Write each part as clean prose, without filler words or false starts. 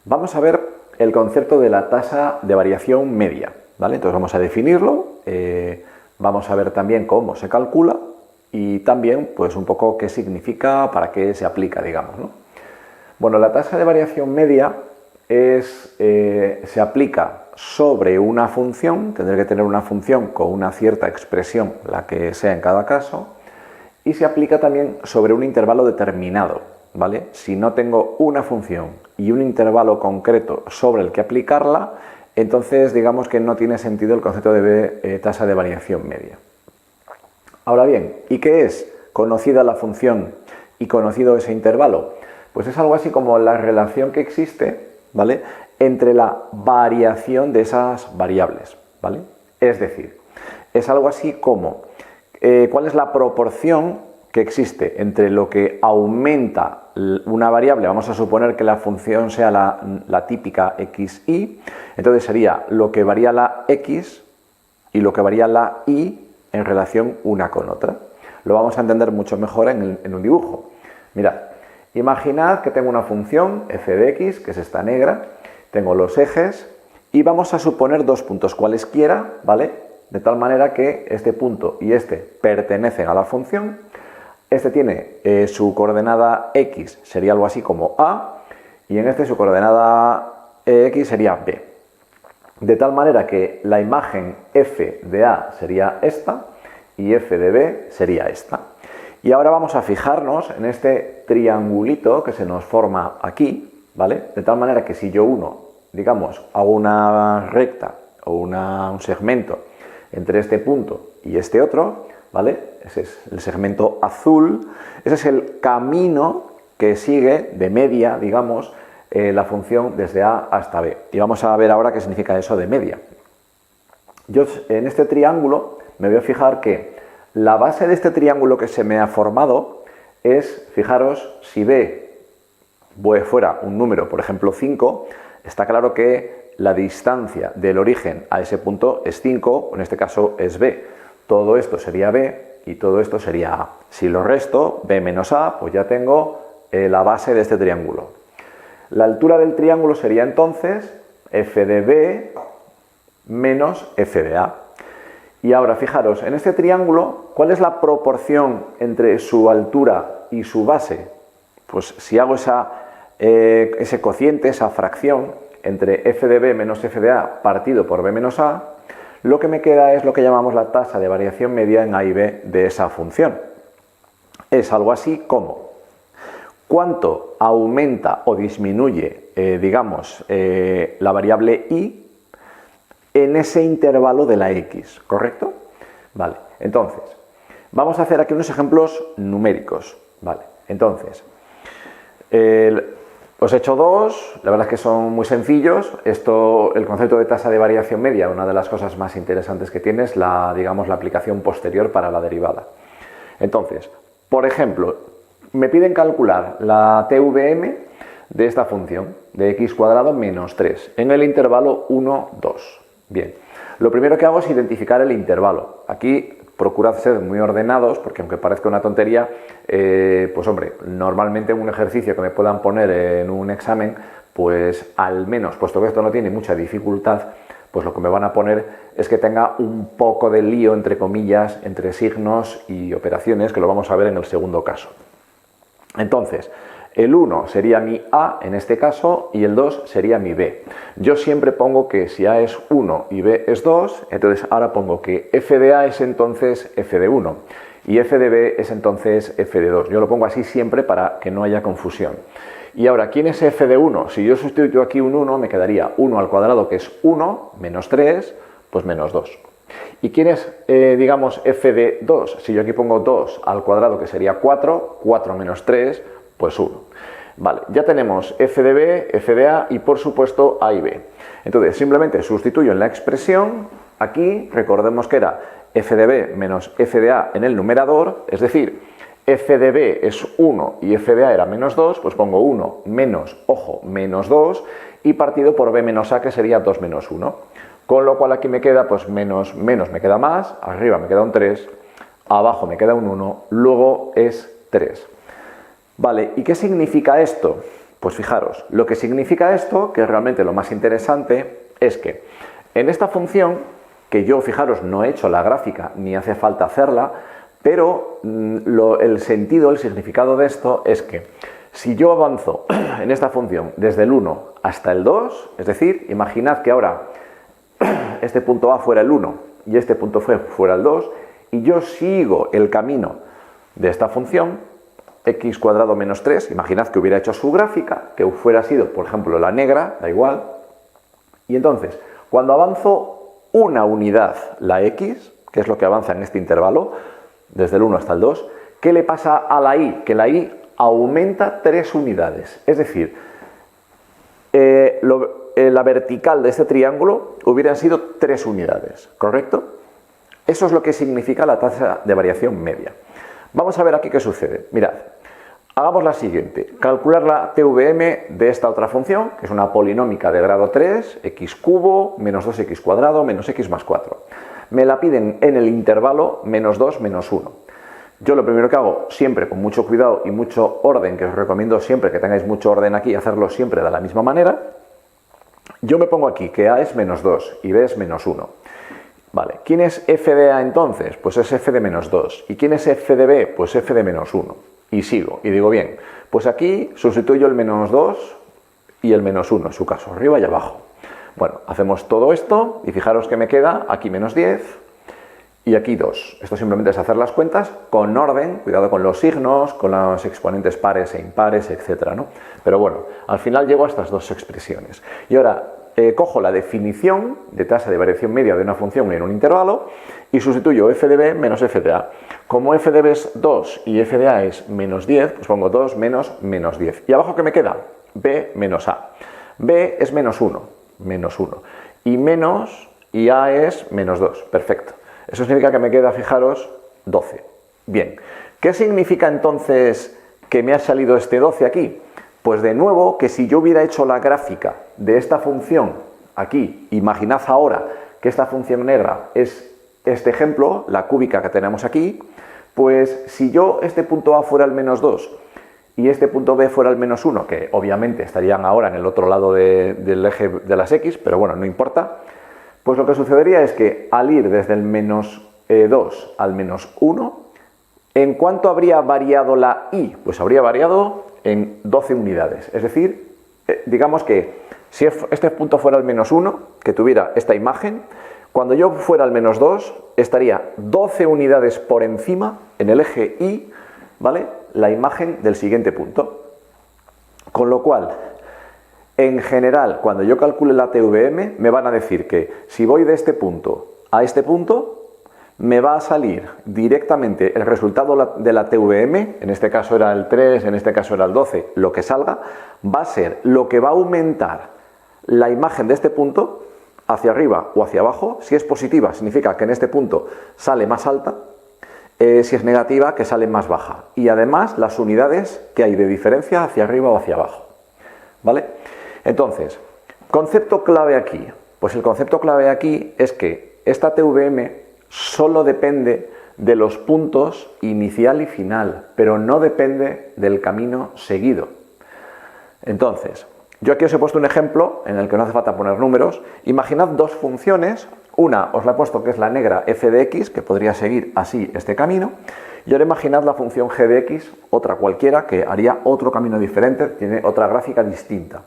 Vamos a ver el concepto de la tasa de variación media, ¿vale? Entonces vamos a definirlo, vamos a ver también cómo se calcula y también pues un poco qué significa, para qué se aplica, digamos, ¿no? Bueno, la tasa de variación media se aplica sobre una función, tendré que tener una función con una cierta expresión, la que sea en cada caso, y se aplica también sobre un intervalo determinado, ¿vale? Si no tengo una función y un intervalo concreto sobre el que aplicarla, entonces digamos que no tiene sentido el concepto de tasa de variación media. Ahora bien, ¿y qué es conocida la función y conocido ese intervalo? Pues es algo así como la relación que existe, ¿vale?, entre la variación de esas variables, ¿vale? Es decir, es algo así como cuál es la proporción que existe entre lo que aumenta una variable, vamos a suponer que la función sea la típica xy, entonces sería lo que varía la x y lo que varía la y en relación una con otra. Lo vamos a entender mucho mejor en un dibujo. Mirad, imaginad que tengo una función f de x, que es esta negra, tengo los ejes y vamos a suponer dos puntos cualesquiera, ¿vale?, de tal manera que este punto y este pertenecen a la función. Este tiene su coordenada x, sería algo así como a, y en este su coordenada x sería b. De tal manera que la imagen f de a sería esta y f de b sería esta. Y ahora vamos a fijarnos en este triangulito que se nos forma aquí, ¿vale? De tal manera que si yo digamos, hago una recta o un segmento entre este punto y este otro, ¿vale? Ese es el segmento azul, ese es el camino que sigue de media, digamos, la función desde A hasta B. Y vamos a ver ahora qué significa eso de media. Yo en este triángulo me voy a fijar que la base de este triángulo que se me ha formado es, fijaros, si B fuera un número, por ejemplo 5, está claro que la distancia del origen a ese punto es 5, en este caso es B. Todo esto sería B y todo esto sería A. Si lo resto, B menos A, pues ya tengo la base de este triángulo. La altura del triángulo sería entonces f de B menos f de A. Y ahora fijaros, en este triángulo, ¿cuál es la proporción entre su altura y su base? Pues si hago ese cociente, esa fracción entre f de b menos f de a partido por b menos a, lo que me queda es lo que llamamos la tasa de variación media en a y b de esa función. Es algo así como cuánto aumenta o disminuye, digamos, la variable y en ese intervalo de la x, ¿correcto? Vale, entonces, vamos a hacer aquí unos ejemplos numéricos, ¿vale? Entonces, os he hecho dos, la verdad es que son muy sencillos. El concepto de tasa de variación media, una de las cosas más interesantes que tiene es digamos, la aplicación posterior para la derivada. Entonces, por ejemplo, me piden calcular la TVM de esta función, de x cuadrado menos 3, en el intervalo 1, 2. Bien, lo primero que hago es identificar el intervalo. Aquí procurad ser muy ordenados, porque aunque parezca una tontería, pues hombre, normalmente un ejercicio que me puedan poner en un examen, pues al menos, puesto que esto no tiene mucha dificultad, pues lo que me van a poner es que tenga un poco de lío, entre comillas, entre signos y operaciones, que lo vamos a ver en el segundo caso. Entonces, el 1 sería mi A en este caso y el 2 sería mi B. Yo siempre pongo que si A es 1 y B es 2, entonces ahora pongo que f de A es entonces f de 1 y f de B es entonces f de 2. Yo lo pongo así siempre para que no haya confusión. Y ahora, ¿quién es f de 1? Si yo sustituyo aquí un 1, me quedaría 1 al cuadrado, que es 1, menos 3, pues menos 2. ¿Y quién es, digamos, f de 2? Si yo aquí pongo 2 al cuadrado, que sería 4, 4 menos 3, pues 1. Vale, ya tenemos f de b, f de a y por supuesto a y b. Entonces simplemente sustituyo en la expresión, aquí recordemos que era f de b menos f de a en el numerador, es decir, f de b es 1 y f de a era menos 2, pues pongo 1 menos, ojo, menos 2 y partido por b menos a, que sería 2 menos 1. Con lo cual aquí me queda, pues menos me queda más, arriba me queda un 3, abajo me queda un 1, luego es 3. Vale, ¿y qué significa esto? Pues fijaros, lo que significa esto, que es realmente lo más interesante, es que en esta función, que yo, fijaros, no he hecho la gráfica ni hace falta hacerla, pero el sentido, el significado de esto es que si yo avanzo en esta función desde el 1 hasta el 2, es decir, imaginad que ahora este punto A fuera el 1 y este punto F fuera el 2, y yo sigo el camino de esta función, x cuadrado menos 3, imaginad que hubiera hecho su gráfica, que fuera sido, por ejemplo, la negra, da igual, y entonces, cuando avanzo una unidad, la x, que es lo que avanza en este intervalo, desde el 1 hasta el 2, ¿qué le pasa a la y? Que la y aumenta 3 unidades, es decir, la vertical de este triángulo hubieran sido 3 unidades, ¿correcto? Eso es lo que significa la tasa de variación media. Vamos a ver aquí qué sucede. Mirad, hagamos la siguiente. Calcular la TVM de esta otra función, que es una polinómica de grado 3, x cubo, menos 2x cuadrado, menos x más 4. Me la piden en el intervalo menos 2, menos 1. Yo lo primero que hago, siempre con mucho cuidado y mucho orden, que os recomiendo siempre que tengáis mucho orden aquí, hacerlo siempre de la misma manera. Yo me pongo aquí que A es menos 2 y B es menos 1. Vale, ¿quién es f de A entonces? Pues es f de menos 2. ¿Y quién es f de B? Pues f de menos 1. Y sigo, y digo, bien, pues aquí sustituyo el menos 2 y el menos 1, en su caso, arriba y abajo. Bueno, hacemos todo esto y fijaros que me queda aquí menos 10 y aquí 2. Esto simplemente es hacer las cuentas con orden, cuidado con los signos, con los exponentes pares e impares, etc., ¿no? Pero bueno, al final llego a estas dos expresiones. Y ahora cojo la definición de tasa de variación media de una función en un intervalo y sustituyo f de b menos f de a. Como f de b es 2 y f de a es menos 10, pues pongo 2 menos menos 10. ¿Y abajo qué me queda? b menos a. b es menos 1, menos 1. Y menos, y a es menos 2. Perfecto. Eso significa que me queda, fijaros, 12. Bien. ¿Qué significa entonces que me ha salido este 12 aquí? Pues de nuevo, que si yo hubiera hecho la gráfica de esta función aquí, imaginad ahora que esta función negra es este ejemplo, la cúbica que tenemos aquí, pues si yo este punto A fuera el menos 2 y este punto B fuera el menos 1, que obviamente estarían ahora en el otro lado del eje de las X, pero bueno, no importa, pues lo que sucedería es que al ir desde el menos 2 al menos 1, ¿en cuánto habría variado la Y? Pues habría variado en 12 unidades. Es decir, digamos que si este punto fuera el menos 1, que tuviera esta imagen, cuando yo fuera al menos 2, estaría 12 unidades por encima, en el eje Y, ¿vale?, la imagen del siguiente punto. Con lo cual, en general, cuando yo calcule la TVM, me van a decir que si voy de este punto a este punto, me va a salir directamente el resultado de la TVM, en este caso era el 3, en este caso era el 12, lo que salga, va a ser lo que va a aumentar la imagen de este punto hacia arriba o hacia abajo. Si es positiva, significa que en este punto sale más alta, si es negativa, que sale más baja. Y además las unidades que hay de diferencia hacia arriba o hacia abajo. ¿Vale? Entonces, concepto clave aquí. Pues el concepto clave aquí es que esta TVM solo depende de los puntos inicial y final, pero no depende del camino seguido. Entonces, yo aquí os he puesto un ejemplo en el que no hace falta poner números. Imaginad dos funciones. Una os la he puesto que es la negra f de x, que podría seguir así este camino. Y ahora imaginad la función g de x, otra cualquiera, que haría otro camino diferente, tiene otra gráfica distinta.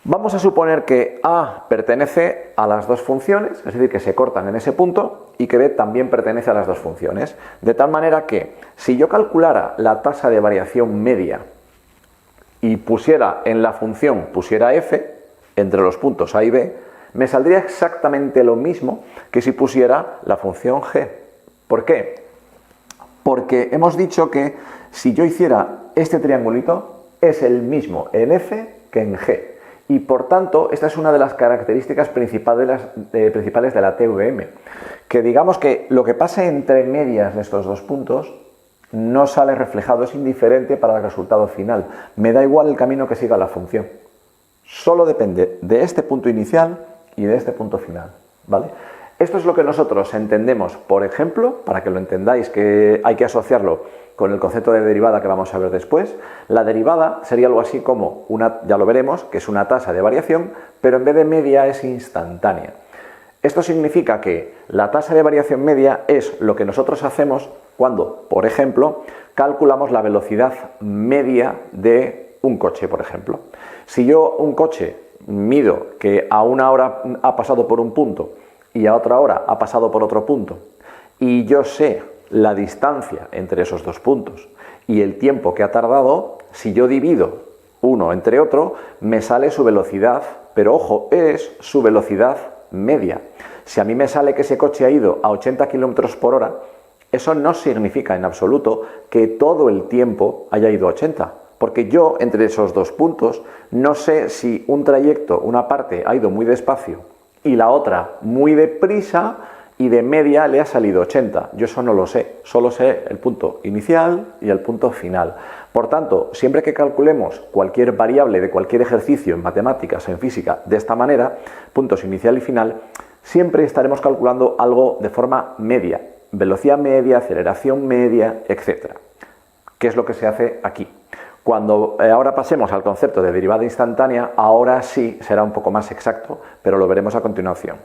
Vamos a suponer que A pertenece a las dos funciones, es decir, que se cortan en ese punto, y que B también pertenece a las dos funciones. De tal manera que, si yo calculara la tasa de variación media y pusiera en la función, pusiera f, entre los puntos A y B, me saldría exactamente lo mismo que si pusiera la función g. ¿Por qué? Porque hemos dicho que si yo hiciera este triangulito, es el mismo en f que en g. Y por tanto, esta es una de las características principales de la TVM. Que digamos que lo que pase entre medias de estos dos puntos no sale reflejado, es indiferente para el resultado final. Me da igual el camino que siga la función. Solo depende de este punto inicial y de este punto final, ¿vale? Esto es lo que nosotros entendemos, por ejemplo, para que lo entendáis, que hay que asociarlo con el concepto de derivada que vamos a ver después. La derivada sería algo así como ya lo veremos, que es una tasa de variación, pero en vez de media es instantánea. Esto significa que la tasa de variación media es lo que nosotros hacemos cuando, por ejemplo, calculamos la velocidad media de un coche, por ejemplo. Si yo un coche mido que a una hora ha pasado por un punto y a otra hora ha pasado por otro punto, y yo sé la distancia entre esos dos puntos y el tiempo que ha tardado, si yo divido uno entre otro, me sale su velocidad, pero ojo, es su velocidad media. Si a mí me sale que ese coche ha ido a 80 km por hora, eso no significa en absoluto que todo el tiempo haya ido a 80, porque yo entre esos dos puntos no sé si un trayecto, una parte ha ido muy despacio y la otra muy deprisa y de media le ha salido 80. Yo eso no lo sé, solo sé el punto inicial y el punto final. Por tanto, siempre que calculemos cualquier variable de cualquier ejercicio en matemáticas o en física de esta manera, puntos inicial y final, siempre estaremos calculando algo de forma media, velocidad media, aceleración media, etc. ¿Qué es lo que se hace aquí? Cuando ahora pasemos al concepto de derivada instantánea, ahora sí será un poco más exacto, pero lo veremos a continuación.